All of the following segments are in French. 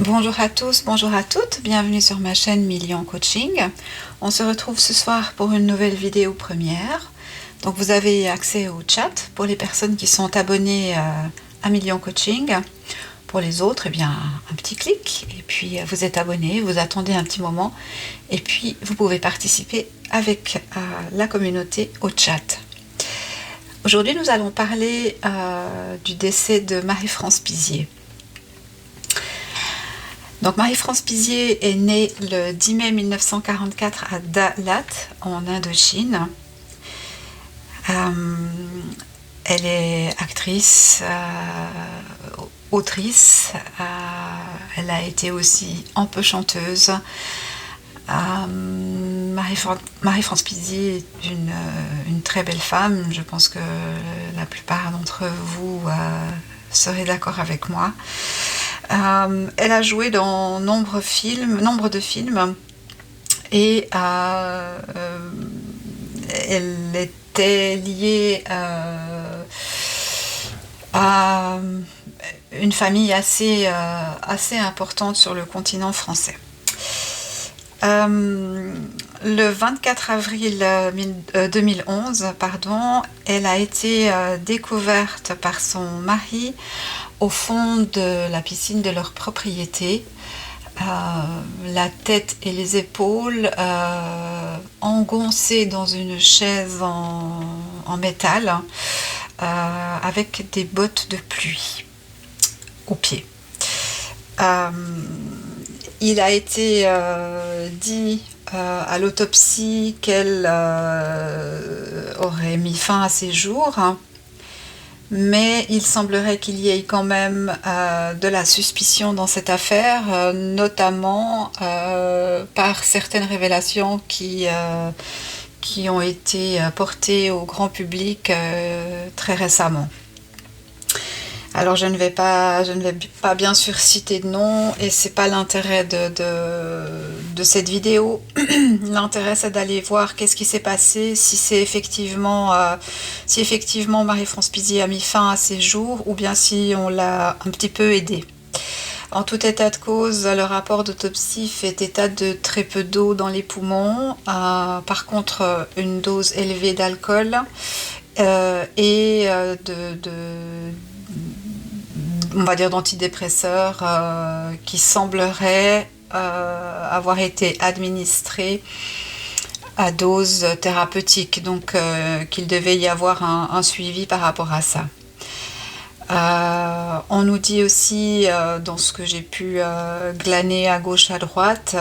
Bonjour à tous, bonjour à toutes, bienvenue sur ma chaîne Million Coaching. On se retrouve ce soir pour une nouvelle vidéo première. Donc vous avez accès au chat pour les personnes qui sont abonnées à Million Coaching. Pour les autres, eh bien, un petit clic et puis vous êtes abonné, vous attendez un petit moment et puis vous pouvez participer avec la communauté au chat. Aujourd'hui, nous allons parler du décès de Marie-France Pizier. Donc Marie-France Pizier est née le 10 mai 1944 à Dalat, en Indochine. Elle est actrice, autrice, elle a été aussi un peu chanteuse. Marie-France Pizier est une très belle femme, je pense que la plupart d'entre vous seraient d'accord avec moi. Elle a joué dans nombre de films et elle était liée à une famille assez importante sur le continent français. Le 24 avril 2011, elle a été découverte par son mari au fond de la piscine de leur propriété, la tête et les épaules engoncées dans une chaise en métal avec des bottes de pluie aux pieds. Il a été dit à l'autopsie qu'elle aurait mis fin à ses jours, mais il semblerait qu'il y ait quand même de la suspicion dans cette affaire, notamment par certaines révélations qui ont été portées au grand public très récemment. Alors je ne vais pas bien sûr citer de nom et c'est pas l'intérêt de cette vidéo. L'intérêt c'est d'aller voir qu'est-ce qui s'est passé, si effectivement Marie-France Pizier a mis fin à ses jours ou bien si on l'a un petit peu aidée. En tout état de cause, le rapport d'autopsie fait état de très peu d'eau dans les poumons, par contre une dose élevée d'alcool et on va dire d'antidépresseurs qui sembleraient avoir été administrés à dose thérapeutique, donc qu'il devait y avoir un suivi par rapport à ça. On nous dit aussi, dans ce que j'ai pu glaner à gauche à droite,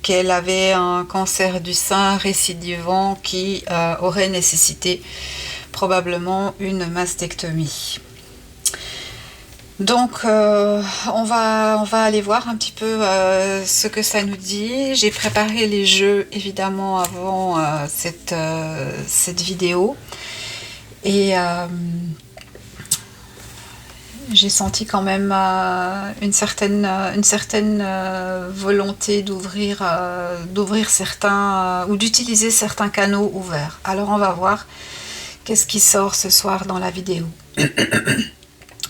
qu'elle avait un cancer du sein récidivant qui aurait nécessité probablement une mastectomie. Donc on va aller voir un petit peu ce que ça nous dit. J'ai préparé les jeux évidemment avant cette vidéo et j'ai senti quand même une certaine volonté d'ouvrir certains ou d'utiliser certains canaux ouverts. Alors on va voir qu'est-ce qui sort ce soir dans la vidéo.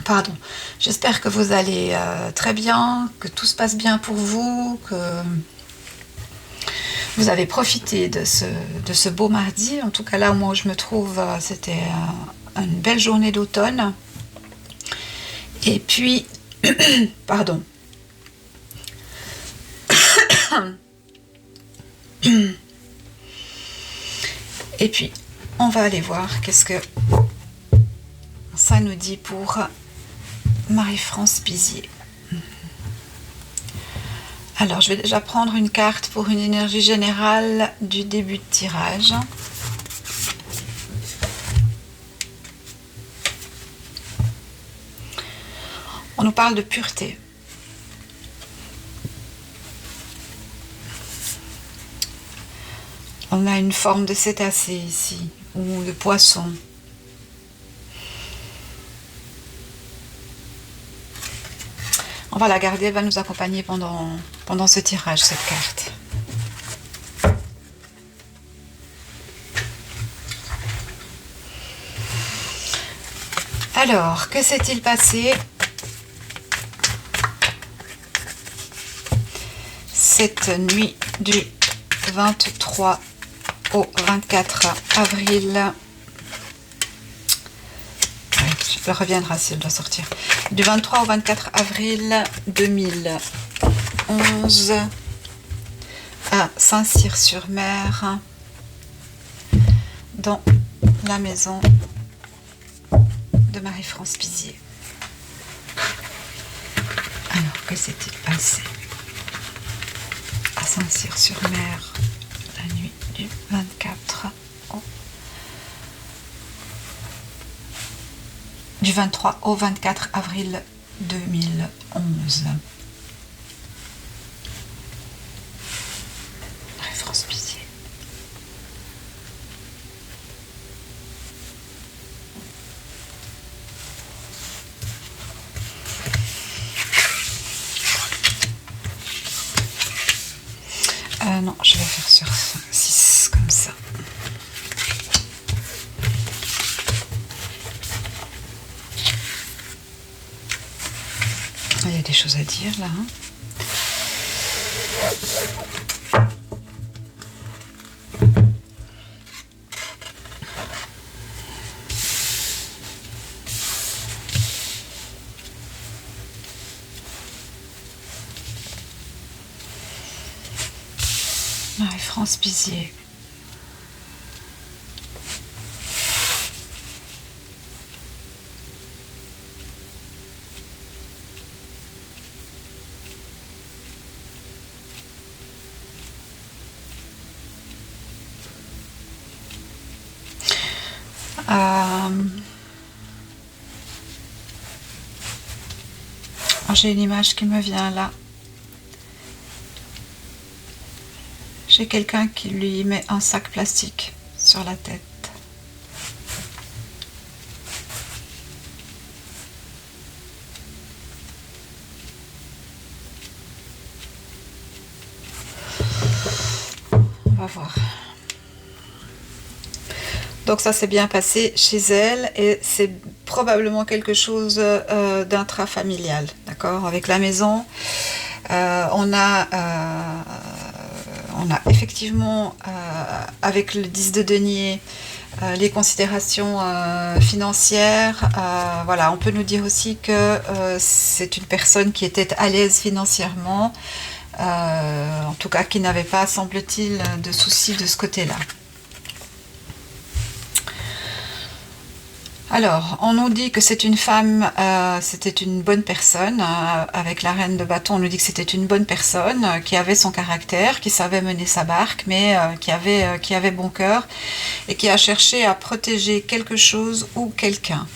Pardon, j'espère que vous allez très bien, que tout se passe bien pour vous, que vous avez profité de ce beau mardi. En tout cas là où je me trouve, c'était une belle journée d'automne. Et puis, pardon. Et puis, on va aller voir qu'est-ce que ça nous dit pour Marie-France Pizier. Alors, je vais déjà prendre une carte pour une énergie générale du début de tirage. On nous parle de pureté. On a une forme de cétacé ici, ou de poisson. On va la garder, elle va nous accompagner pendant ce tirage, cette carte. Alors, que s'est-il passé cette nuit du 23 au 24 avril. Je reviendrai si elle doit sortir. Du 23 au 24 avril 2011 à Saint-Cyr-sur-Mer, dans la maison de Marie-France Pizier. Alors, que s'est-il passé à Saint-Cyr-sur-Mer la nuit du 24 du 23 au 24 avril 2011. Marie-France Pizier. Non, je vais faire sur 6 comme ça. Il y a des choses à dire là. Marie-France Pizier. J'ai une image qui me vient là. J'ai quelqu'un qui lui met un sac plastique sur la tête. On va voir. Donc ça s'est bien passé chez elle et c'est probablement quelque chose d'intrafamilial, d'accord, avec la maison. On a effectivement, avec le 10 de denier, les considérations financières. Voilà, on peut nous dire aussi que c'est une personne qui était à l'aise financièrement, en tout cas qui n'avait pas, semble-t-il, de soucis de ce côté-là. Alors, on nous dit que c'est une femme, c'était une bonne personne, avec la reine de bâton, on nous dit que c'était une bonne personne, qui avait son caractère, qui savait mener sa barque, mais qui avait bon cœur, et qui a cherché à protéger quelque chose ou quelqu'un.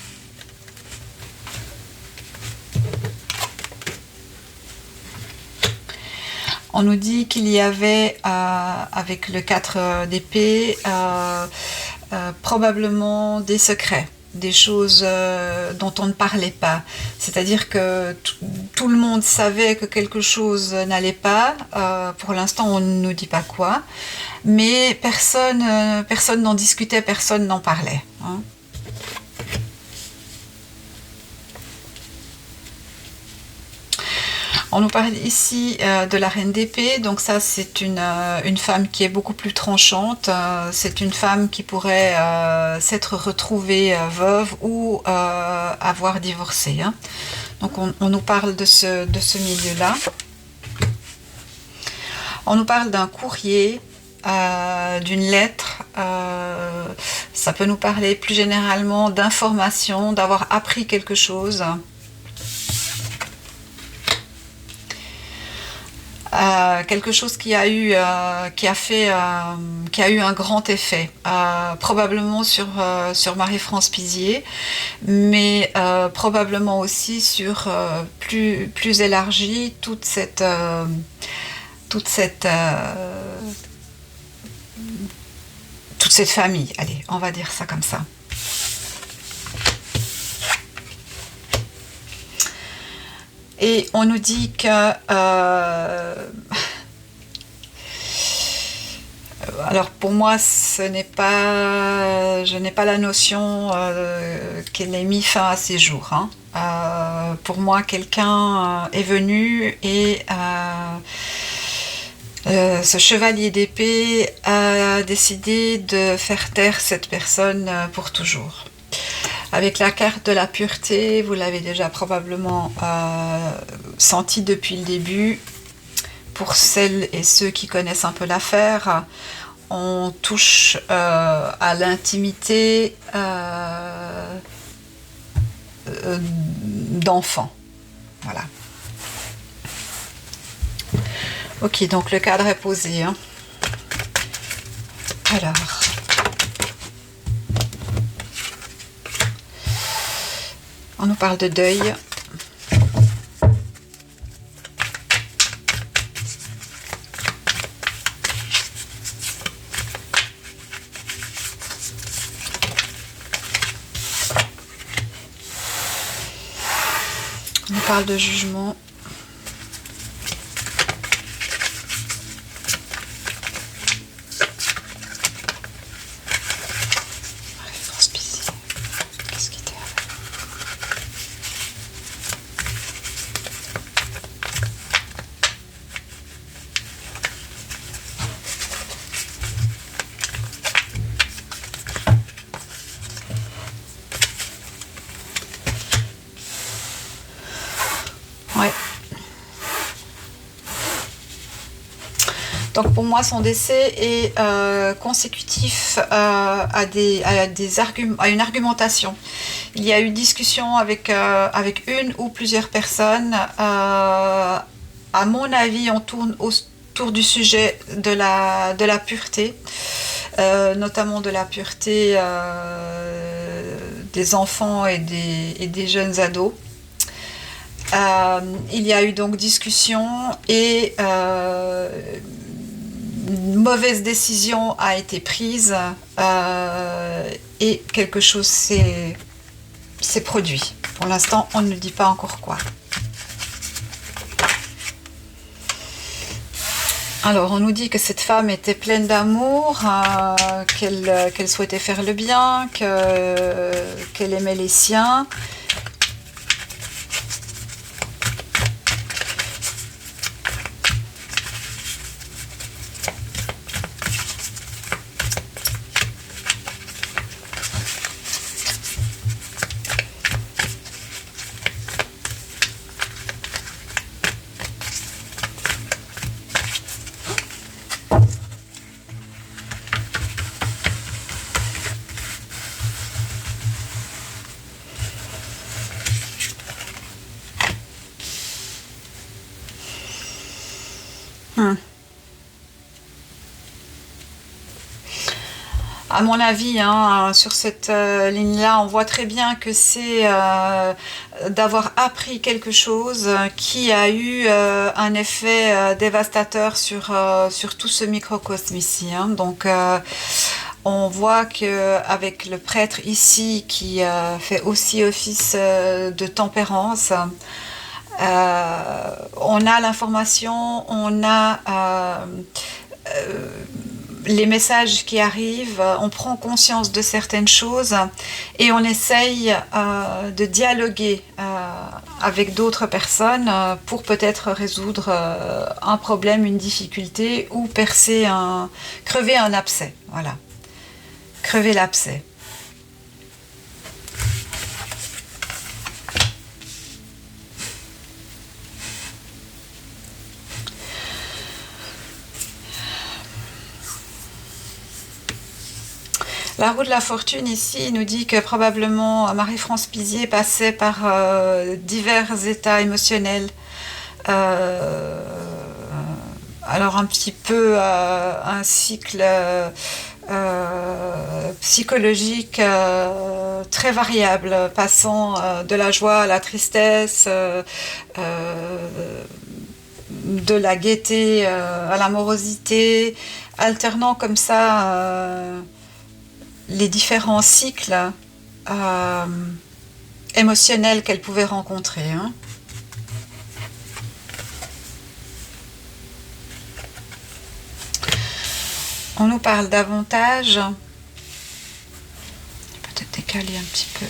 On nous dit qu'il y avait, avec le 4 d'épée, probablement des secrets. Des choses dont on ne parlait pas. C'est-à-dire que tout le monde savait que quelque chose n'allait pas. Pour l'instant, on ne nous dit pas quoi. Mais personne n'en discutait, personne n'en parlait. Hein. On nous parle ici de la reine d'épée, donc ça c'est une femme qui est beaucoup plus tranchante, c'est une femme qui pourrait s'être retrouvée veuve ou avoir divorcé. Hein. Donc on nous parle de ce milieu-là. On nous parle d'un courrier, d'une lettre, ça peut nous parler plus généralement d'informations, d'avoir appris quelque chose. Quelque chose qui a eu un grand effet, probablement sur Marie-France Pizier, mais probablement aussi sur plus élargi toute cette famille. Allez, on va dire ça comme ça. Et on nous dit que alors pour moi je n'ai pas la notion qu'elle ait mis fin à ses jours. Hein. Pour moi quelqu'un est venu et Ce chevalier d'épée a décidé de faire taire cette personne pour toujours. Avec la carte de la pureté, vous l'avez déjà probablement senti depuis le début. Pour celles et ceux qui connaissent un peu l'affaire, on touche à l'intimité d'enfants. Voilà. Ok, donc le cadre est posé. Hein. Alors, on nous parle de deuil. On nous parle de jugement. Qu'est-ce qui t'est arrivé? Ouais. Donc pour moi, son décès est consécutif à une argumentation. Il y a eu discussion avec une ou plusieurs personnes. À mon avis, on tourne autour du sujet de la pureté, notamment de la pureté des enfants et des jeunes ados. Il y a eu donc discussion et une mauvaise décision a été prise et quelque chose s'est produit. Pour l'instant, on ne dit pas encore quoi. Alors, on nous dit que cette femme était pleine d'amour, qu'elle souhaitait faire le bien, qu'elle aimait les siens. À mon avis, hein, sur cette ligne-là, on voit très bien que c'est d'avoir appris quelque chose qui a eu un effet dévastateur sur tout ce microcosme ici. Hein. Donc, on voit qu'avec le prêtre ici, qui fait aussi office de tempérance, on a l'information, on a les messages qui arrivent, on prend conscience de certaines choses et on essaye de dialoguer avec d'autres personnes pour peut-être résoudre un problème, une difficulté ou crever un abcès. Voilà, crever l'abcès. La roue de la fortune ici nous dit que probablement Marie-France Pizier passait par divers états émotionnels. Alors un petit peu un cycle psychologique très variable, passant de la joie à la tristesse, de la gaieté à l'amorosité, alternant comme ça les différents cycles émotionnels qu'elle pouvait rencontrer. Hein. On nous parle davantage. Peut-être décaler un petit peu.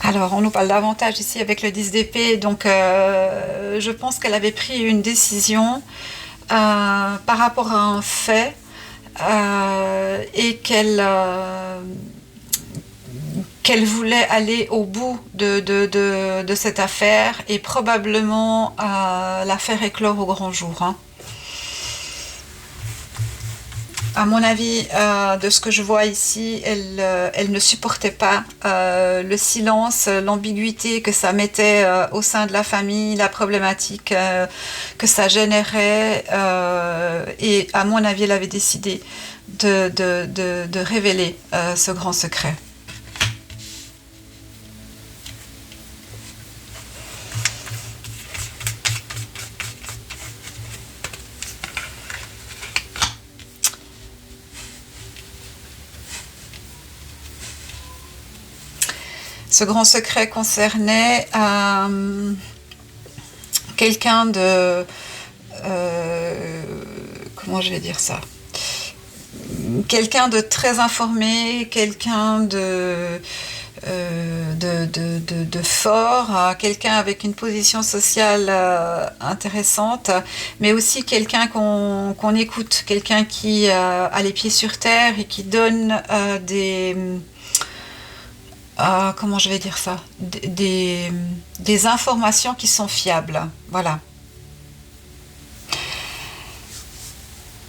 Alors, on nous parle davantage ici avec le 10 d'épée, donc je pense qu'elle avait pris une décision par rapport à un fait et qu'elle voulait aller au bout de cette affaire et probablement la faire éclore au grand jour, hein. À mon avis, de ce que je vois ici, elle ne supportait pas le silence, l'ambiguïté que ça mettait au sein de la famille, la problématique que ça générait. Et à mon avis, elle avait décidé de révéler ce grand secret. Ce grand secret concernait quelqu'un de... comment je vais dire ça? Quelqu'un de très informé, quelqu'un de fort, quelqu'un avec une position sociale intéressante, mais aussi quelqu'un qu'on écoute, quelqu'un qui a les pieds sur terre et qui donne comment je vais dire ça, des informations qui sont fiables, voilà.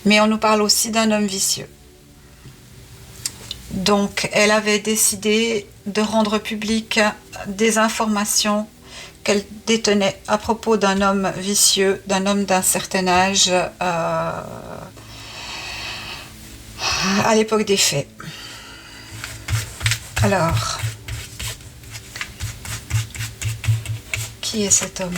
Mais on nous parle aussi d'un homme vicieux. Donc, elle avait décidé de rendre publiques des informations qu'elle détenait à propos d'un homme vicieux, d'un homme d'un certain âge, à l'époque des faits. Alors, qui est cet homme ?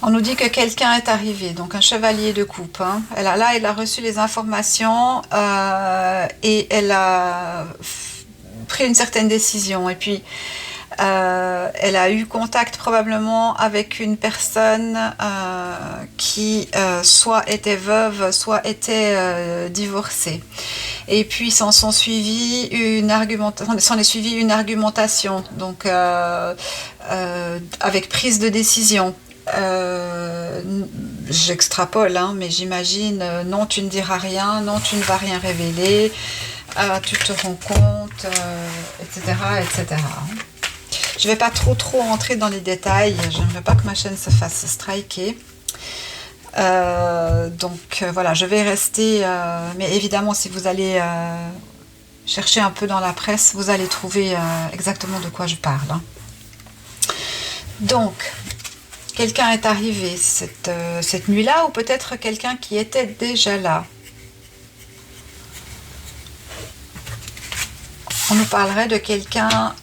On nous dit que quelqu'un est arrivé, donc un chevalier de coupe, hein. Elle a reçu les informations et elle a pris une certaine décision. Et puis, elle a eu contact probablement avec une personne qui soit était veuve, soit était divorcée. Et puis s'en est suivi une argumentation, donc avec prise de décision. J'extrapole, hein, mais j'imagine non, tu ne diras rien, non, tu ne vas rien révéler, tu te rends compte, etc., etc. Je ne vais pas trop entrer dans les détails, je ne veux pas que ma chaîne se fasse striker. Donc voilà, je vais rester, mais évidemment si vous allez chercher un peu dans la presse, vous allez trouver exactement de quoi je parle, hein. Donc, quelqu'un est arrivé cette nuit-là, ou peut-être quelqu'un qui était déjà là. On nous parlerait de quelqu'un...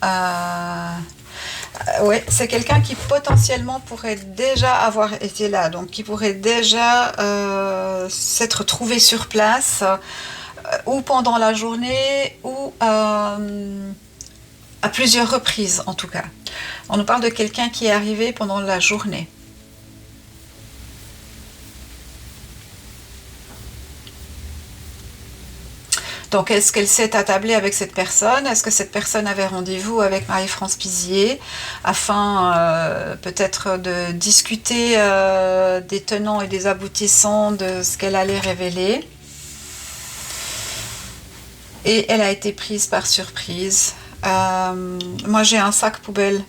ouais, c'est quelqu'un qui potentiellement pourrait déjà avoir été là, donc qui pourrait déjà s'être trouvé sur place, ou pendant la journée, ou à plusieurs reprises en tout cas. On nous parle de quelqu'un qui est arrivé pendant la journée. Donc, est-ce qu'elle s'est attablée avec cette personne? Est-ce que cette personne avait rendez-vous avec Marie-France Pizier afin peut-être de discuter des tenants et des aboutissants de ce qu'elle allait révéler? Et elle a été prise par surprise. Moi, j'ai un sac poubelle.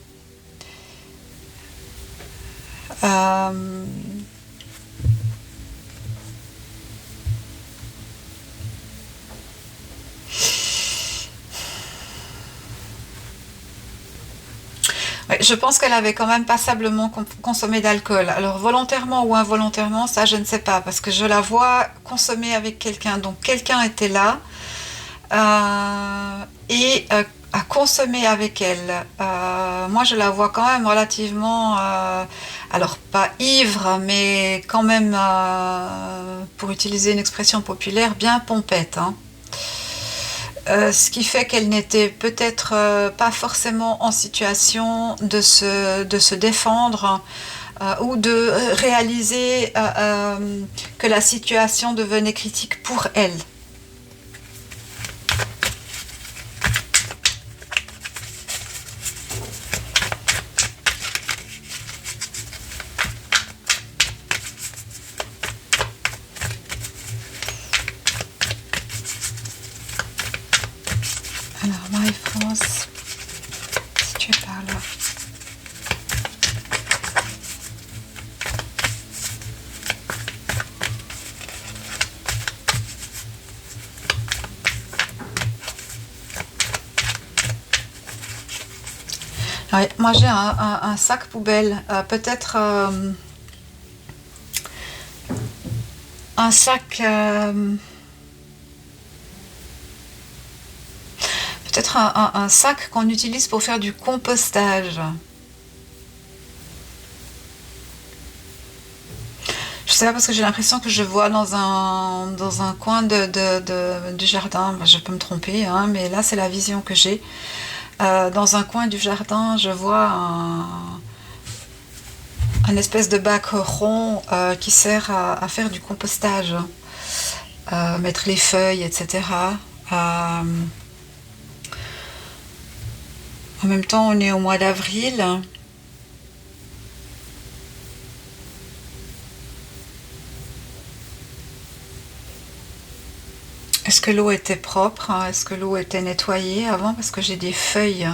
Ouais, je pense qu'elle avait quand même passablement consommé d'alcool. Alors volontairement ou involontairement, ça je ne sais pas, parce que je la vois consommer avec quelqu'un. Donc quelqu'un était là et a consommé avec elle. Moi je la vois quand même relativement, alors pas ivre, mais quand même, pour utiliser une expression populaire, bien pompette, hein. Ce qui fait qu'elle n'était peut-être pas forcément en situation de se défendre ou de réaliser que la situation devenait critique pour elle. Alors, Marie-France, si tu es par là. Ouais, moi j'ai un sac poubelle, peut-être un sac, peut-être un sac qu'on utilise pour faire du compostage. Je sais pas parce que j'ai l'impression que je vois dans un coin du jardin, ben, je peux me tromper, hein, mais là c'est la vision que j'ai. Dans un coin du jardin, je vois un espèce de bac rond qui sert à faire du compostage, mettre les feuilles, etc. En même temps, on est au mois d'avril. Est-ce que l'eau était propre, hein? Est-ce que l'eau était nettoyée avant? Parce que j'ai des feuilles.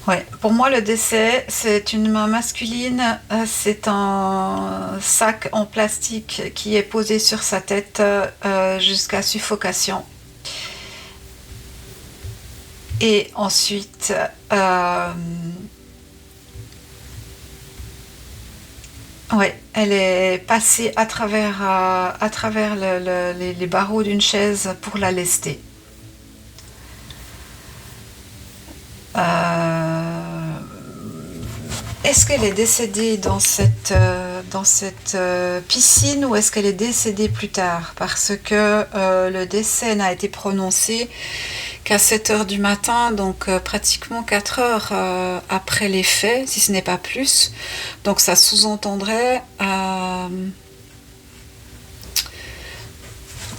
Ouais, pour moi, le décès, c'est une main masculine, c'est un sac en plastique qui est posé sur sa tête jusqu'à suffocation. Et ensuite, ouais, elle est passée à travers les barreaux d'une chaise pour la lester. Euh, Est-ce qu'elle est décédée dans cette piscine ou est-ce qu'elle est décédée plus tard? Parce que le décès n'a été prononcé qu'à 7 heures du matin, donc pratiquement 4 heures après les faits, si ce n'est pas plus. Donc ça sous-entendrait...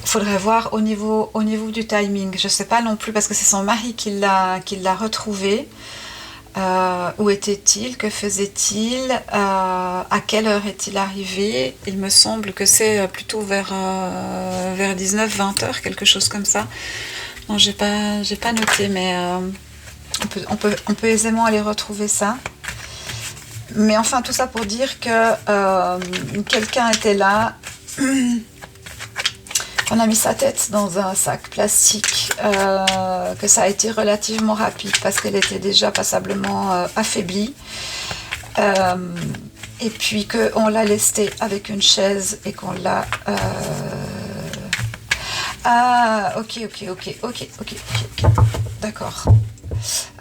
faudrait voir au niveau du timing. Je ne sais pas non plus parce que c'est son mari qui l'a retrouvé. Où était-il? Que faisait-il? À quelle heure est-il arrivé? Il me semble que c'est plutôt vers 19-20 heures, quelque chose comme ça. Non, j'ai pas noté, mais on peut aisément aller retrouver ça. Mais enfin, tout ça pour dire que quelqu'un était là, qu'on a mis sa tête dans un sac plastique, que ça a été relativement rapide parce qu'elle était déjà passablement affaiblie. Et puis qu'on l'a lestée avec une chaise et qu'on l'a... Ah, ok. D'accord.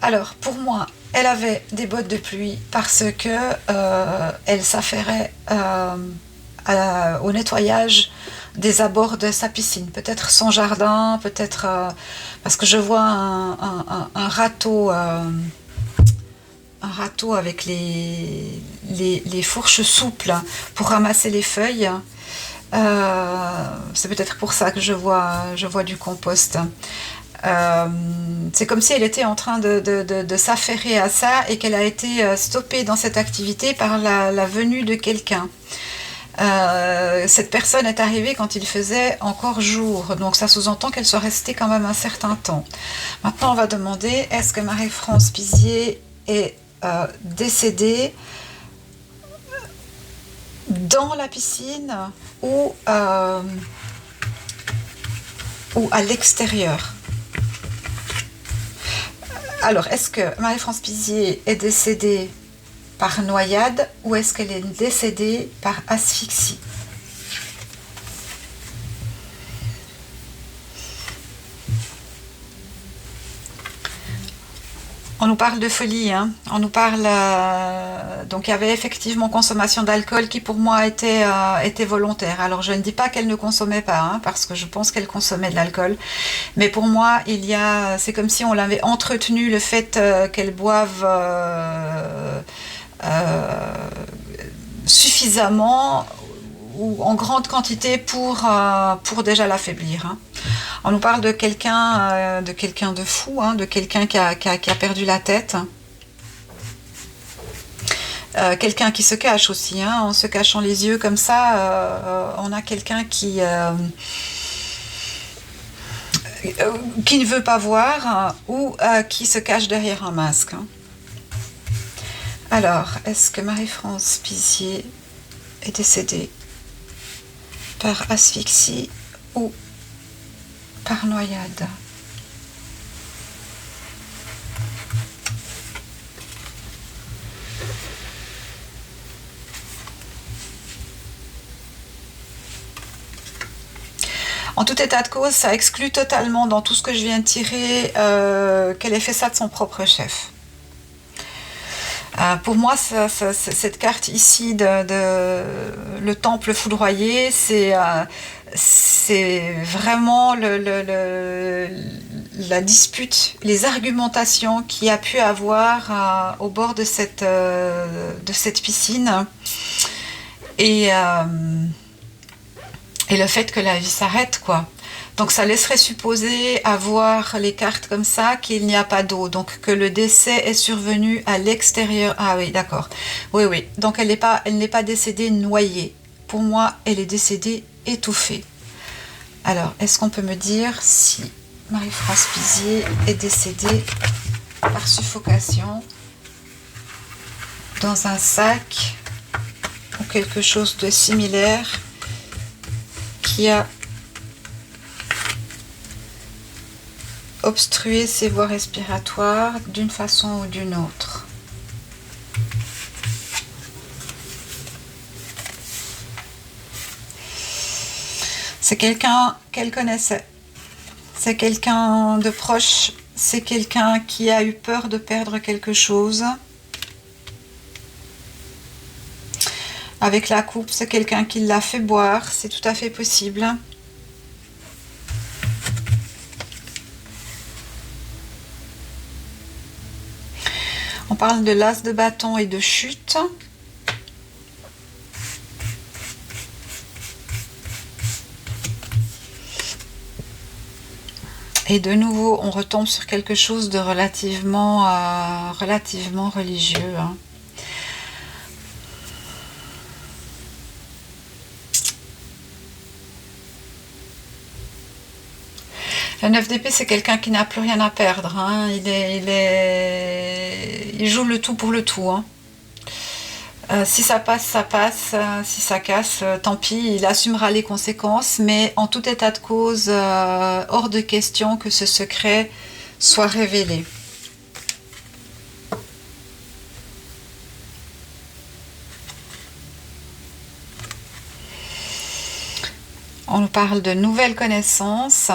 Alors, pour moi, elle avait des bottes de pluie parce que elle s'affairait au nettoyage des abords de sa piscine. Peut-être son jardin, peut-être... parce que je vois un râteau... un râteau avec les fourches souples pour ramasser les feuilles. C'est peut-être pour ça que je vois du compost. C'est comme si elle était en train de s'affairer à ça et qu'elle a été stoppée dans cette activité par la venue de quelqu'un. Cette personne est arrivée quand il faisait encore jour, donc ça sous-entend qu'elle soit restée quand même un certain temps. Maintenant, on va demander, est-ce que Marie-France Pizier est décédée dans la piscine ou à l'extérieur? Alors, est-ce que Marie-France Pizier est décédée par noyade ou est-ce qu'elle est décédée par asphyxie? On nous parle de folie, hein. On nous parle donc il y avait effectivement consommation d'alcool qui pour moi était volontaire. Alors je ne dis pas qu'elle ne consommait pas, hein, parce que je pense qu'elle consommait de l'alcool, mais pour moi c'est comme si on l'avait entretenu le fait qu'elle boive euh, suffisamment ou en grande quantité pour déjà l'affaiblir, hein. On nous parle de quelqu'un de fou, hein, de quelqu'un qui a perdu la tête. Quelqu'un qui se cache aussi, hein, en se cachant les yeux comme ça, on a quelqu'un qui ne veut pas voir ou qui se cache derrière un masque, hein. Alors, est-ce que Marie-France Pizier est décédée par asphyxie ou par noyade? En tout état de cause, ça exclut totalement dans tout ce que je viens de tirer qu'elle ait fait ça de son propre chef. Pour moi, cette carte ici de le temple foudroyé, c'est vraiment la dispute, les argumentations qu'il y a pu avoir au bord de cette piscine. Et le fait que la vie s'arrête, quoi. Donc ça laisserait supposer, à voir les cartes comme ça, qu'il n'y a pas d'eau. Donc que le décès est survenu à l'extérieur. Ah oui, d'accord. Oui, oui. Donc elle n'est pas décédée noyée. Pour moi, elle est décédée étouffée. Alors, est-ce qu'on peut me dire si Marie-France Pizier est décédée par suffocation dans un sac ou quelque chose de similaire qui a obstrué ses voies respiratoires d'une façon ou d'une autre? C'est quelqu'un qu'elle connaissait, c'est quelqu'un de proche, c'est quelqu'un qui a eu peur de perdre quelque chose. Avec la coupe, c'est quelqu'un qui l'a fait boire, c'est tout à fait possible. On parle de l'as de bâton et de chute. Et de nouveau, on retombe sur quelque chose de relativement religieux, hein. Le 9 d'épée, c'est quelqu'un qui n'a plus rien à perdre, hein. Il joue le tout pour le tout, hein. Si ça passe, ça passe. Si ça casse, tant pis, il assumera les conséquences. Mais en tout état de cause, hors de question que ce secret soit révélé. On nous parle de nouvelles connaissances.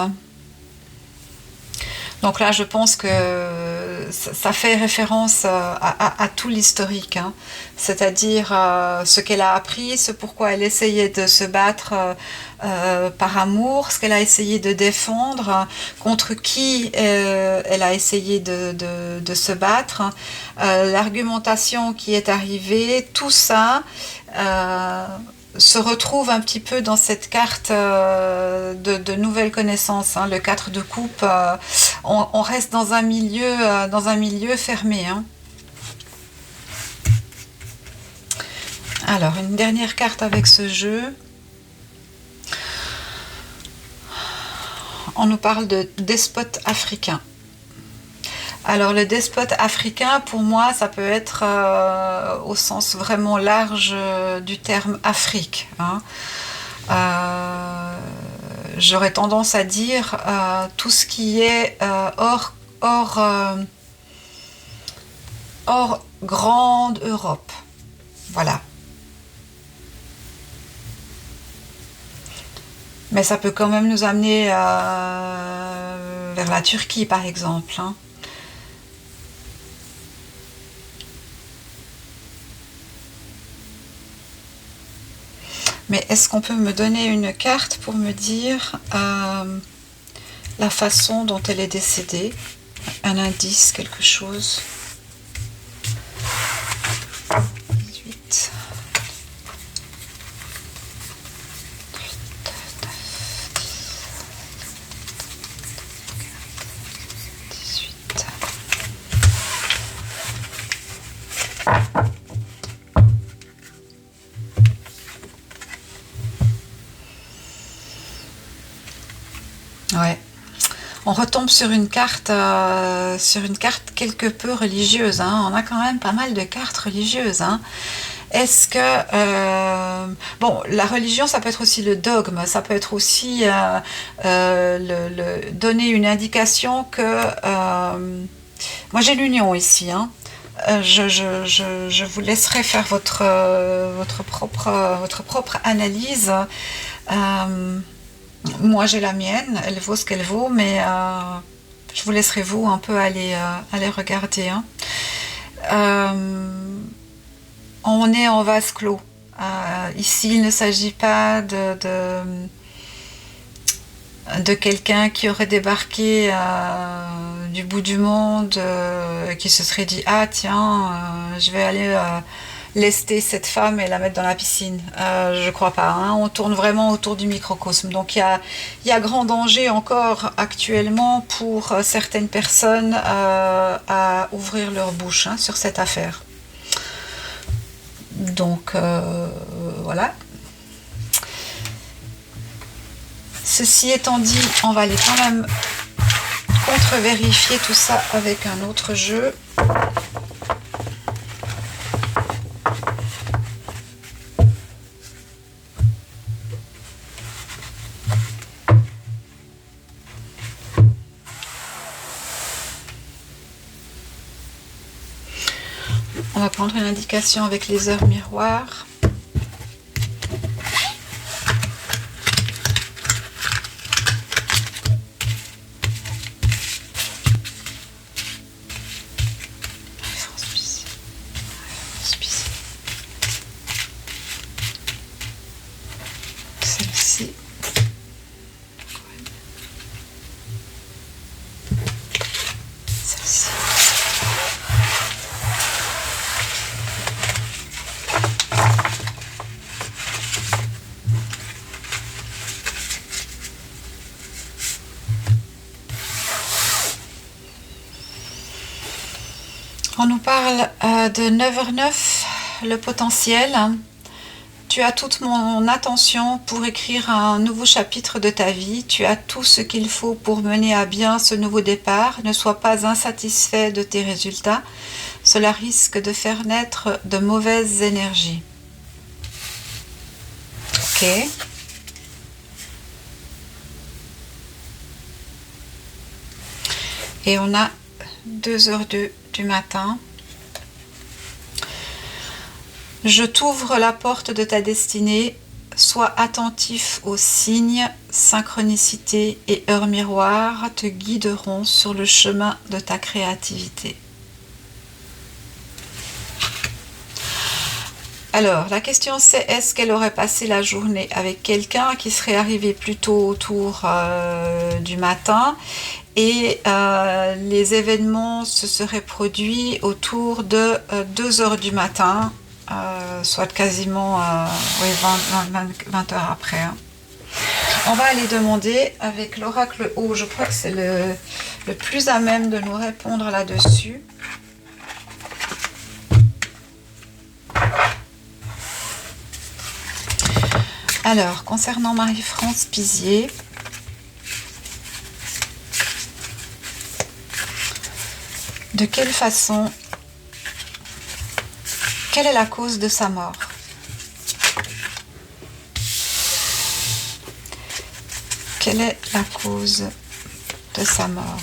Donc là, je pense que ça fait référence à tout l'historique, hein. C'est-à-dire ce qu'elle a appris, ce pourquoi elle essayait de se battre par amour, ce qu'elle a essayé de défendre, contre qui elle a essayé de se battre, l'argumentation qui est arrivée, tout ça se retrouve un petit peu dans cette carte de nouvelles connaissances, hein, le 4 de coupe. On reste dans un milieu fermé, hein. Alors, une dernière carte avec ce jeu. On nous parle de despote africain. Alors le despote africain, pour moi, ça peut être au sens vraiment large du terme Afrique, hein. J'aurais tendance à dire tout ce qui est hors grande Europe. Voilà. Mais ça peut quand même nous amener vers la Turquie, par exemple, hein. Est-ce qu'on peut me donner une carte pour me dire la façon dont elle est décédée? Un indice, quelque chose. 18. 18. Ouais. On retombe sur une carte quelque peu religieuse, hein. On a quand même pas mal de cartes religieuses, hein. Est-ce que bon, la religion, ça peut être aussi le dogme, ça peut être aussi donner une indication que moi j'ai l'union ici, hein. Je vous laisserai faire votre propre analyse. Moi j'ai la mienne, elle vaut ce qu'elle vaut, mais je vous laisserai vous un peu aller regarder, hein. On est en vase clos. Ici, il ne s'agit pas de quelqu'un qui aurait débarqué du bout du monde, qui se serait dit ah tiens, je vais aller lester cette femme et la mettre dans la piscine. Je crois pas, hein. On tourne vraiment autour du microcosme. Donc il y a grand danger encore actuellement pour certaines personnes à ouvrir leur bouche, hein, sur cette affaire. Donc voilà. Ceci étant dit, on va aller quand même contre-vérifier tout ça avec un autre jeu. On va prendre une indication avec les heures miroirs. Celle-ci. Celle-ci. On nous parle de 9h09, le potentiel. Tu as toute mon attention pour écrire un nouveau chapitre de ta vie. Tu as tout ce qu'il faut pour mener à bien ce nouveau départ. Ne sois pas insatisfait de tes résultats. Cela risque de faire naître de mauvaises énergies. Ok. Et on a 2h02 du matin. Je t'ouvre la porte de ta destinée. Sois attentif aux signes, synchronicité et heures miroirs te guideront sur le chemin de ta créativité. Alors, la question c'est, est-ce qu'elle aurait passé la journée avec quelqu'un qui serait arrivé plutôt autour du matin et les événements se seraient produits autour de 2h du matin, soit quasiment 20 heures après, hein. On va aller demander avec l'oracle haut, je crois que c'est le plus à même de nous répondre là-dessus. Alors, concernant Marie-France Pizier, de quelle façon, quelle est la cause de sa mort? Quelle est la cause de sa mort?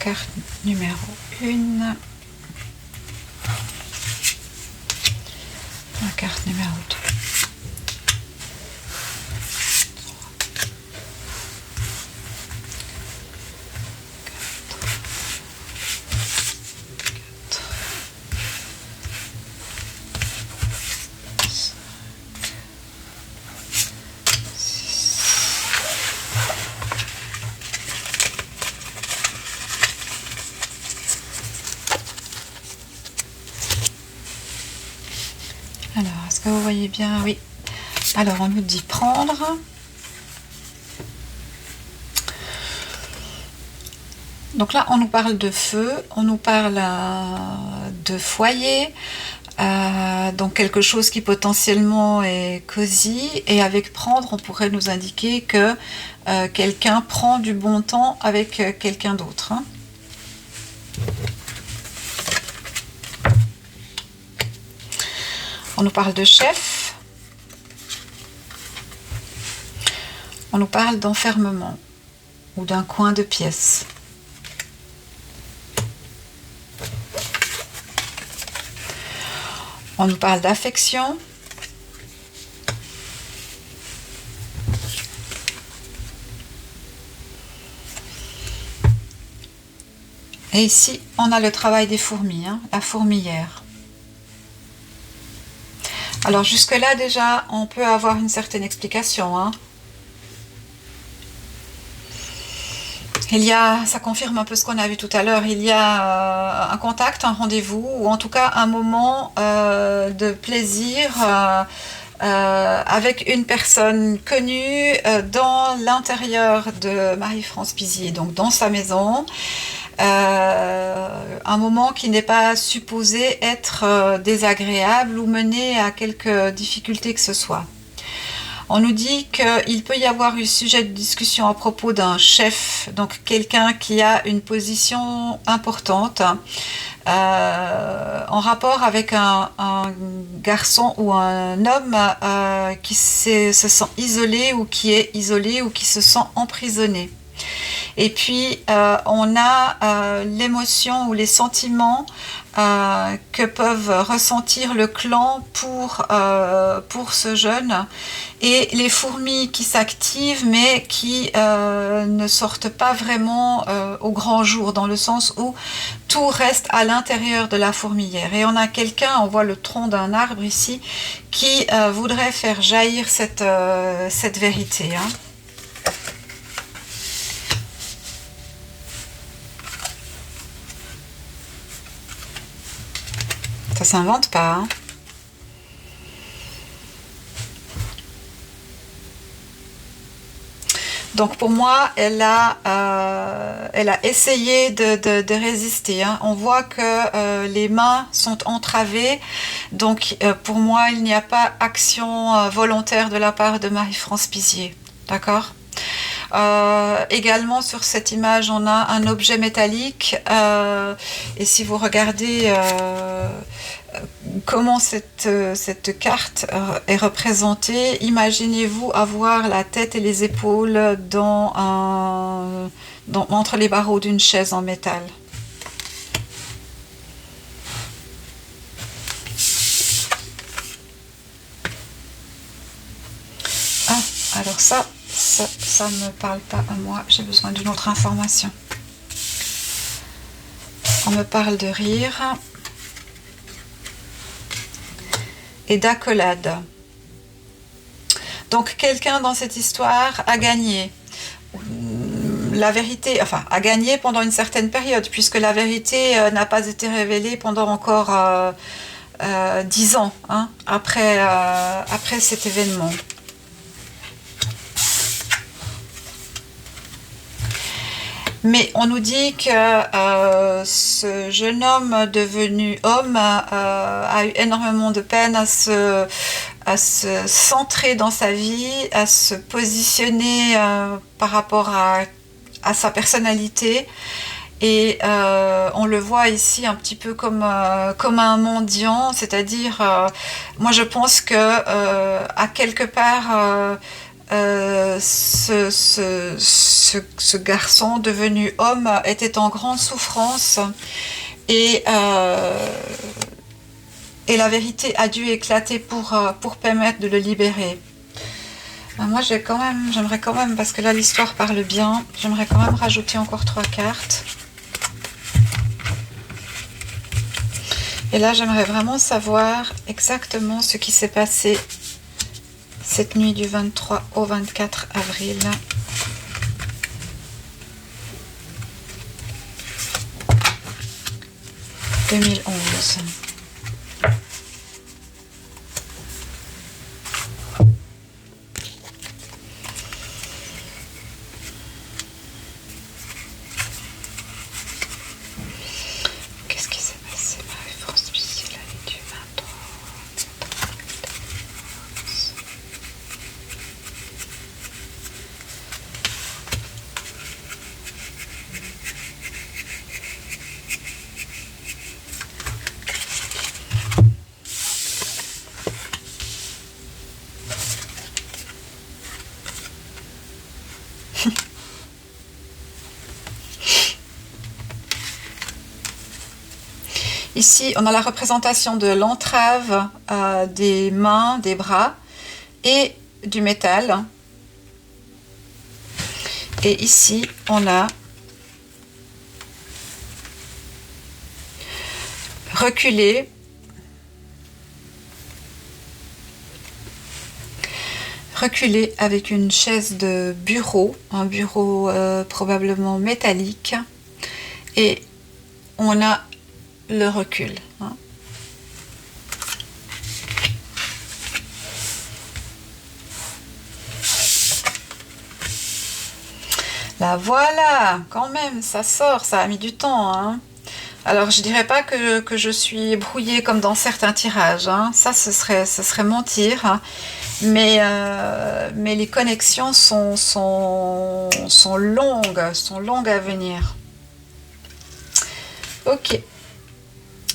carte numéro 1, la carte numéro 2. Alors, est-ce que vous voyez bien? Oui. Alors, on nous dit prendre. Donc là, on nous parle de feu, on nous parle de foyer, donc quelque chose qui potentiellement est cosy. Et avec prendre, on pourrait nous indiquer que quelqu'un prend du bon temps avec quelqu'un d'autre. Hein. On nous parle de chef. On nous parle d'enfermement ou d'un coin de pièce. On nous parle d'affection. Et ici, on a le travail des fourmis, hein, la fourmilière. Alors jusque-là, déjà, on peut avoir une certaine explication. Hein. Ça confirme un peu ce qu'on a vu tout à l'heure, il y a un contact, un rendez-vous, ou en tout cas un moment de plaisir avec une personne connue dans l'intérieur de Marie-France Pizier, donc dans sa maison. Un moment qui n'est pas supposé être désagréable ou mener à quelque difficulté que ce soit. On nous dit qu'il peut y avoir eu sujet de discussion à propos d'un chef, donc quelqu'un qui a une position importante, en rapport avec un garçon ou un homme qui se sent isolé ou qui est isolé ou qui se sent emprisonné. Et puis, on a l'émotion ou les sentiments que peuvent ressentir le clan pour ce jeune. Et les fourmis qui s'activent, mais qui ne sortent pas vraiment au grand jour, dans le sens où tout reste à l'intérieur de la fourmilière. Et on a quelqu'un, on voit le tronc d'un arbre ici, qui voudrait faire jaillir cette vérité. Hein. Ça s'invente pas. Hein. Donc pour moi, elle a essayé de résister. Hein. On voit que les mains sont entravées. Donc pour moi, il n'y a pas action volontaire de la part de Marie-France Pizier. D'accord ? Également sur cette image, on a un objet métallique. Et si vous regardez comment cette carte est représentée, imaginez-vous avoir la tête et les épaules entre les barreaux d'une chaise en métal. Ah, alors ça ne me parle pas à moi, j'ai besoin d'une autre information. On me parle de rire et d'accolade. Donc quelqu'un dans cette histoire a gagné. La vérité, enfin, a gagné pendant une certaine période, puisque la vérité n'a pas été révélée pendant encore 10 ans, hein, après cet événement. Mais on nous dit que ce jeune homme devenu homme a eu énormément de peine à se centrer dans sa vie, à se positionner par rapport à sa personnalité. Et on le voit ici un petit peu comme un mendiant, c'est-à-dire, moi je pense que à quelque part, ce garçon devenu homme était en grande souffrance et, et la vérité a dû éclater pour permettre de le libérer. Moi j'aimerais quand même, parce que là l'histoire parle bien, j'aimerais quand même rajouter encore 3 cartes. Et là j'aimerais vraiment savoir exactement ce qui s'est passé cette nuit du 23 au 24 avril. « 2011 ». Qu'est-ce qui s'est passé, Marie-France Pizzier, l'année du 23 Ici, on a la représentation de l'entrave des mains, des bras et du métal. Et ici, on a reculé, avec une chaise de bureau, un bureau probablement métallique, et on a le recul. Là voilà, quand même, ça sort, ça a mis du temps. Hein. Alors je dirais pas que je suis brouillée comme dans certains tirages, hein. Ça ce serait mentir, hein. Mais les connexions sont longues à venir. Ok.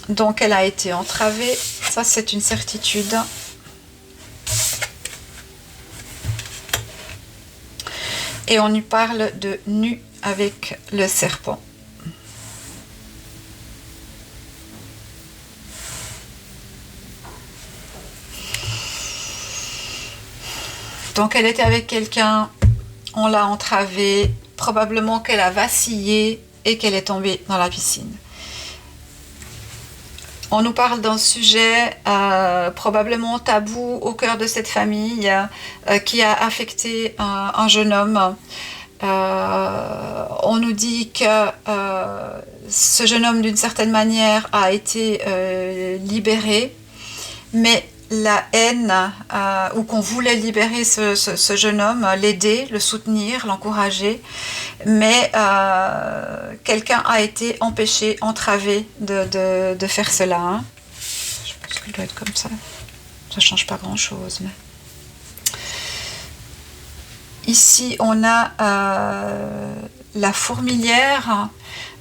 Donc elle a été entravée, ça c'est une certitude. Et on lui parle de nu avec le serpent. Donc elle était avec quelqu'un, on l'a entravée, probablement qu'elle a vacillé et qu'elle est tombée dans la piscine. On nous parle d'un sujet probablement tabou au cœur de cette famille qui a affecté un jeune homme. On nous dit que ce jeune homme d'une certaine manière a été libéré, mais la haine, ou qu'on voulait libérer ce jeune homme, l'aider, le soutenir, l'encourager, mais quelqu'un a été empêché, entravé de faire cela. Hein. Je pense qu'il doit être comme ça. Ça ne change pas grand-chose. Mais... Ici, on a la fourmilière.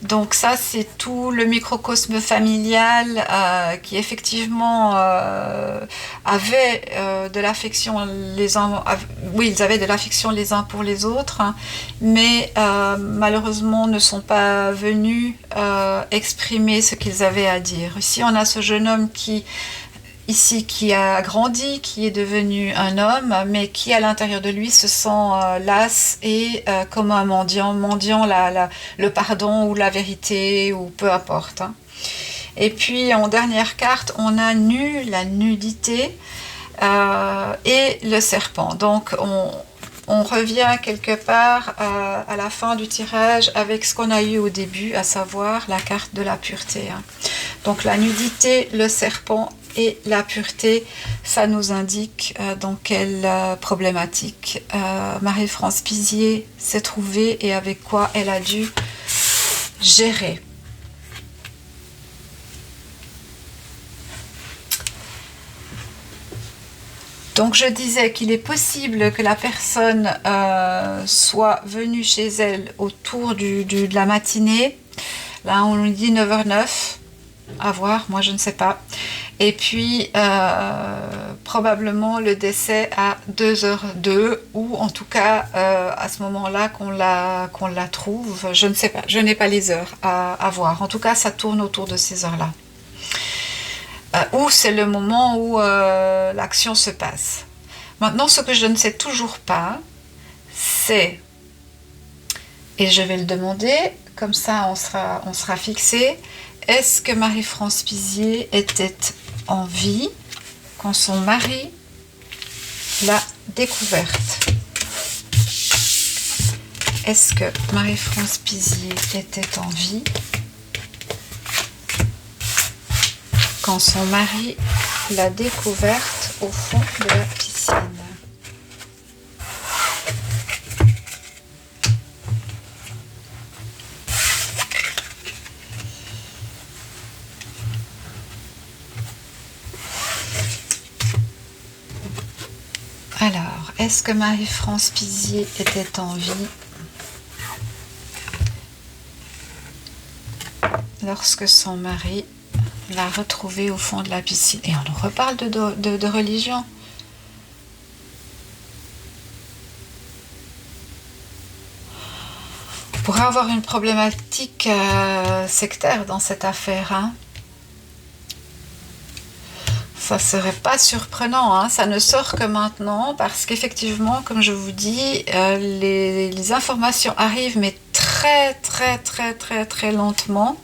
Donc ça, c'est tout le microcosme familial qui effectivement avait de l'affection les uns, oui, ils avaient de l'affection les uns pour les autres, hein, mais malheureusement ne sont pas venus exprimer ce qu'ils avaient à dire. Ici, on a ce jeune homme qui a grandi, qui est devenu un homme, mais qui à l'intérieur de lui se sent las et comme un mendiant le pardon ou la vérité ou peu importe. Hein. Et puis en dernière carte, on a nu, la nudité et le serpent. Donc on revient quelque part à la fin du tirage avec ce qu'on a eu au début, à savoir la carte de la pureté. Hein. Donc la nudité, le serpent et la pureté, ça nous indique dans quelle problématique Marie-France Pizzier s'est trouvée et avec quoi elle a dû gérer. Donc je disais qu'il est possible que la personne soit venue chez elle autour de la matinée. Là on nous dit 9h09, à voir, moi je ne sais pas. Et puis, probablement le décès à 2h02, ou en tout cas, à ce moment-là qu'on la trouve. Je ne sais pas, je n'ai pas les heures à voir. En tout cas, ça tourne autour de ces heures-là. Ou c'est le moment où l'action se passe. Maintenant, ce que je ne sais toujours pas, c'est, et je vais le demander, comme ça on sera fixé, est-ce que Marie-France Pizier était en vie quand son mari l'a découverte? Est-ce que Marie-France Pizier était en vie quand son mari l'a découverte au fond de la piscine? Alors, est-ce que Marie-France Pizier était en vie lorsque son mari l'a retrouvée au fond de la piscine? Et on reparle de religion. On pourrait avoir une problématique sectaire dans cette affaire, hein. Ça serait pas surprenant, hein. Ça ne sort que maintenant parce qu'effectivement, comme je vous dis, les informations arrivent mais très lentement.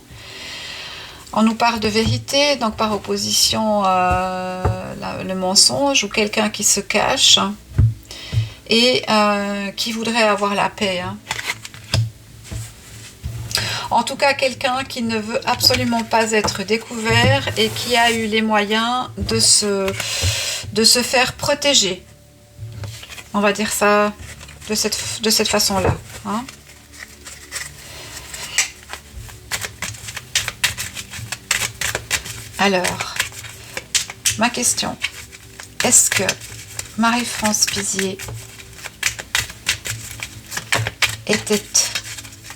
On nous parle de vérité, donc par opposition le mensonge, ou quelqu'un qui se cache et qui voudrait avoir la paix, hein. En tout cas, quelqu'un qui ne veut absolument pas être découvert et qui a eu les moyens de se faire protéger. On va dire ça de cette façon-là, hein. Alors, ma question, est-ce que Marie-France Pizier était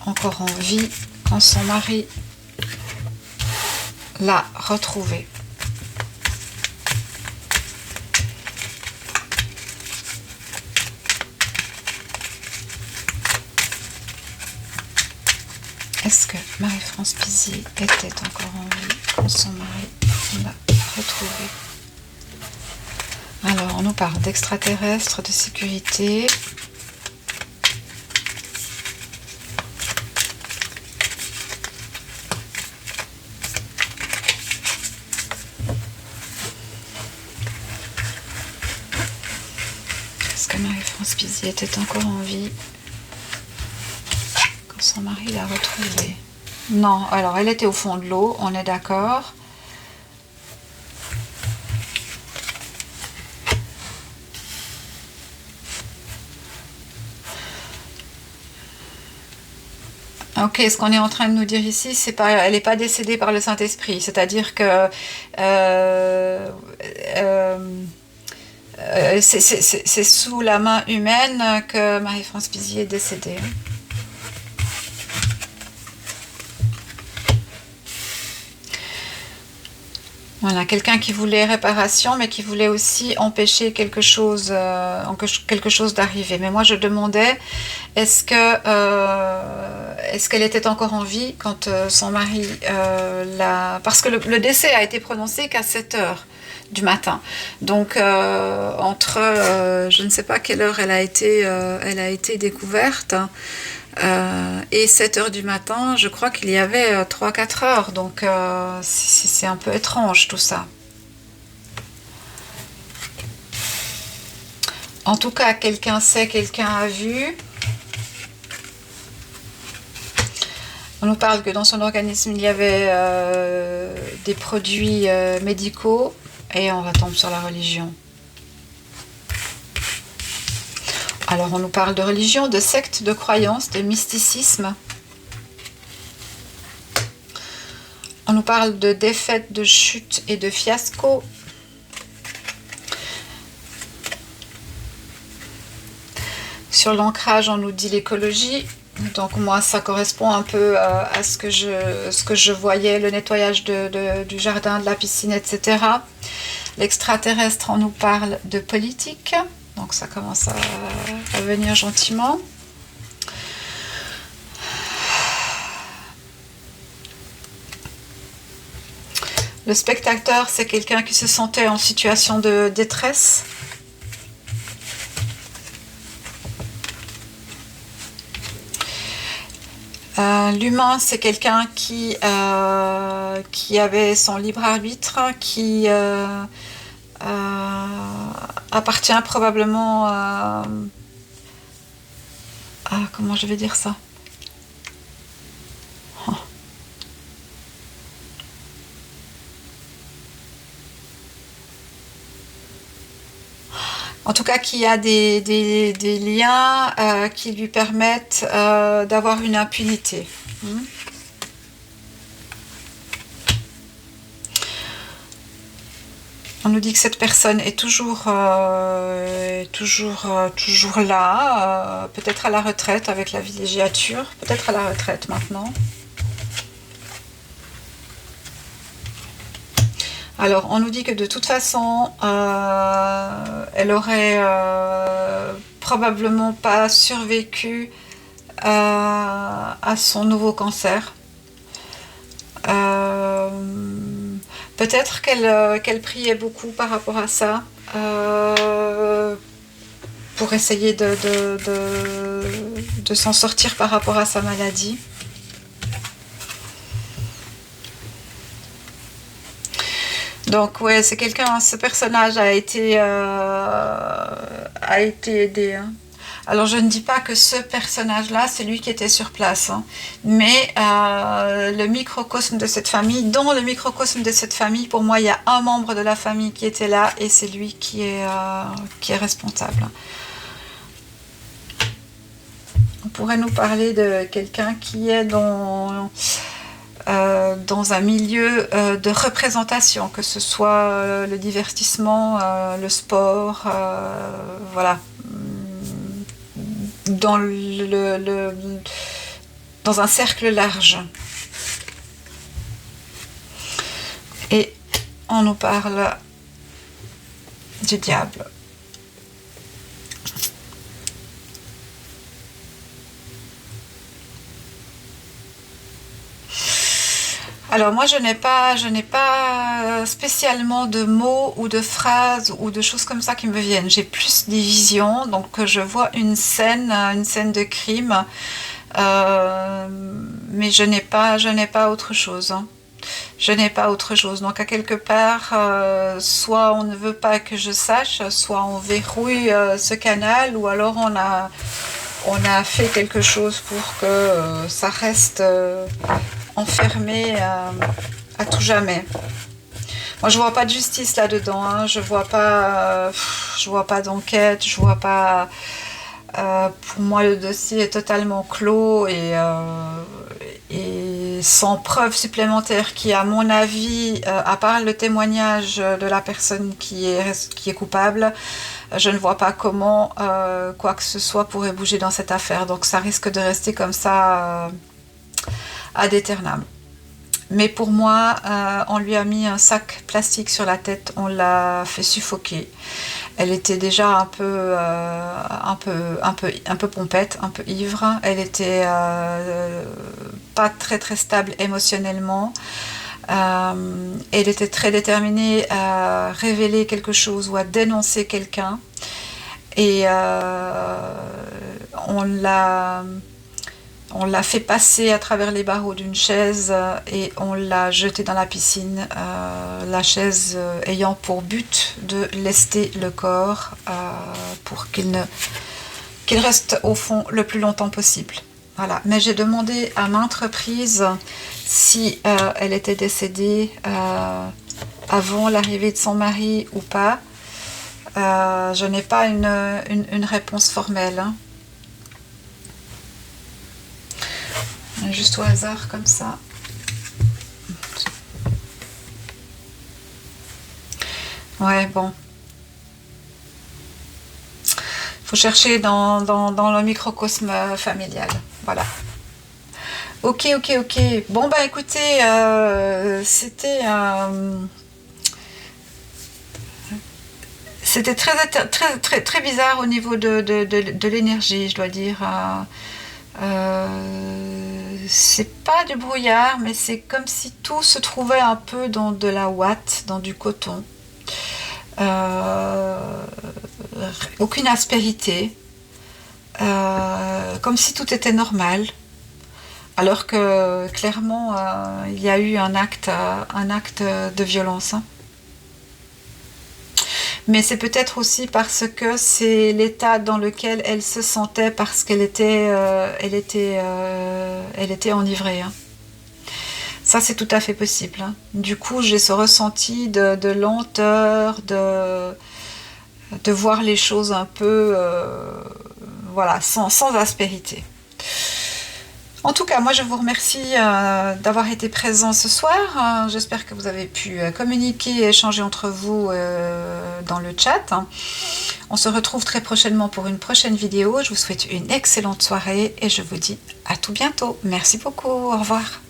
encore en vie quand son mari l'a retrouvée? Est-ce que Marie-France Pizier était encore en vie quand son mari l'a retrouvée? Alors, on nous parle d'extraterrestres, de sécurité. Est-ce que Marie-France Pizier était encore en vie quand son mari l'a retrouvée? Non, alors elle était au fond de l'eau, on est d'accord. Ok, ce qu'on est en train de nous dire ici, c'est pas, elle n'est pas décédée par le Saint-Esprit, c'est-à-dire que c'est sous la main humaine que Marie-France Pizier est décédée. Voilà, quelqu'un qui voulait réparation, mais qui voulait aussi empêcher quelque chose d'arriver. Mais moi, je demandais, est-ce qu'elle était encore en vie quand son mari l'a... Parce que le décès a été prononcé qu'à 7h du matin. Donc, entre, je ne sais pas quelle heure elle a été découverte, et 7h du matin, je crois qu'il y avait 3-4 heures, donc c'est un peu étrange tout ça. En tout cas, quelqu'un sait, quelqu'un a vu. On nous parle que dans son organisme, il y avait des produits médicaux, et on retombe sur la religion. Alors, on nous parle de religion, de secte, de croyance, de mysticisme. On nous parle de défaite, de chute et de fiasco. Sur l'ancrage, on nous dit l'écologie. Donc moi, ça correspond un peu à ce que je voyais, le nettoyage du jardin, de la piscine, etc. L'extraterrestre, on nous parle de politique, donc ça commence à venir gentiment. Le spectateur, c'est quelqu'un qui se sentait en situation de détresse. L'humain, c'est quelqu'un qui avait son libre arbitre, qui appartient probablement comment je vais dire ça? En tout cas, qui a des liens qui lui permettent d'avoir une impunité. On nous dit que cette personne est toujours là, peut-être à la retraite avec la villégiature, peut-être à la retraite maintenant. Alors, on nous dit que de toute façon, elle aurait probablement pas survécu à son nouveau cancer. Peut-être qu'elle priait beaucoup par rapport à ça, pour essayer de s'en sortir par rapport à sa maladie. Donc ouais, c'est quelqu'un, ce personnage a été aidé. Hein. Alors je ne dis pas que ce personnage-là, c'est lui qui était sur place, hein, mais le microcosme de cette famille, dans le microcosme de cette famille, pour moi, il y a un membre de la famille qui était là et c'est lui qui est responsable. On pourrait nous parler de quelqu'un qui est dans un milieu de représentation, que ce soit le divertissement, le sport, voilà, dans dans un cercle large. Et on nous parle du diable. Alors moi je n'ai pas spécialement de mots ou de phrases ou de choses comme ça qui me viennent. J'ai plus des visions, donc je vois une scène de crime, mais je n'ai pas autre chose. Hein. Je n'ai pas autre chose. Donc à quelque part, soit on ne veut pas que je sache, soit on verrouille ce canal, ou alors on a fait quelque chose pour que ça reste enfermé à tout jamais. Moi, je vois pas de justice là-dedans. Hein. Je vois pas d'enquête. Je vois pas. Pour moi, le dossier est totalement clos et sans preuve supplémentaire qui, à mon avis, à part le témoignage de la personne qui est coupable, je ne vois pas comment quoi que ce soit pourrait bouger dans cette affaire. Donc ça risque de rester comme ça ad aeternam. Mais pour moi, on lui a mis un sac plastique sur la tête, on l'a fait suffoquer. Elle était déjà un peu pompette, un peu ivre. Elle était pas très très stable émotionnellement. Elle était très déterminée à révéler quelque chose ou à dénoncer quelqu'un. Et on l'a fait passer à travers les barreaux d'une chaise et on l'a jetée dans la piscine, la chaise ayant pour but de lester le corps pour qu'il reste au fond le plus longtemps possible. Voilà. Mais j'ai demandé à maintes reprises si elle était décédée avant l'arrivée de son mari ou pas. Je n'ai pas une réponse formelle. Hein. Juste au hasard comme ça. Ouais, bon. Il faut chercher dans le microcosme familial. Voilà. Ok, ok, ok. Bon, bah écoutez, c'était très, très, très bizarre au niveau de l'énergie, je dois dire. C'est pas du brouillard, mais c'est comme si tout se trouvait un peu dans de la ouate, dans du coton. Euh, Aucune aspérité, comme si tout était normal. Alors que clairement, il y a eu un acte de violence, hein. Mais c'est peut-être aussi parce que c'est l'état dans lequel elle se sentait parce elle était enivrée, hein. Ça, c'est tout à fait possible, hein. Du coup, j'ai ce ressenti de lenteur, de voir les choses un peu, voilà, sans aspérité. En tout cas, moi je vous remercie d'avoir été présent ce soir. J'espère que vous avez pu communiquer et échanger entre vous dans le chat. On se retrouve très prochainement pour une prochaine vidéo. Je vous souhaite une excellente soirée et je vous dis à tout bientôt. Merci beaucoup. Au revoir.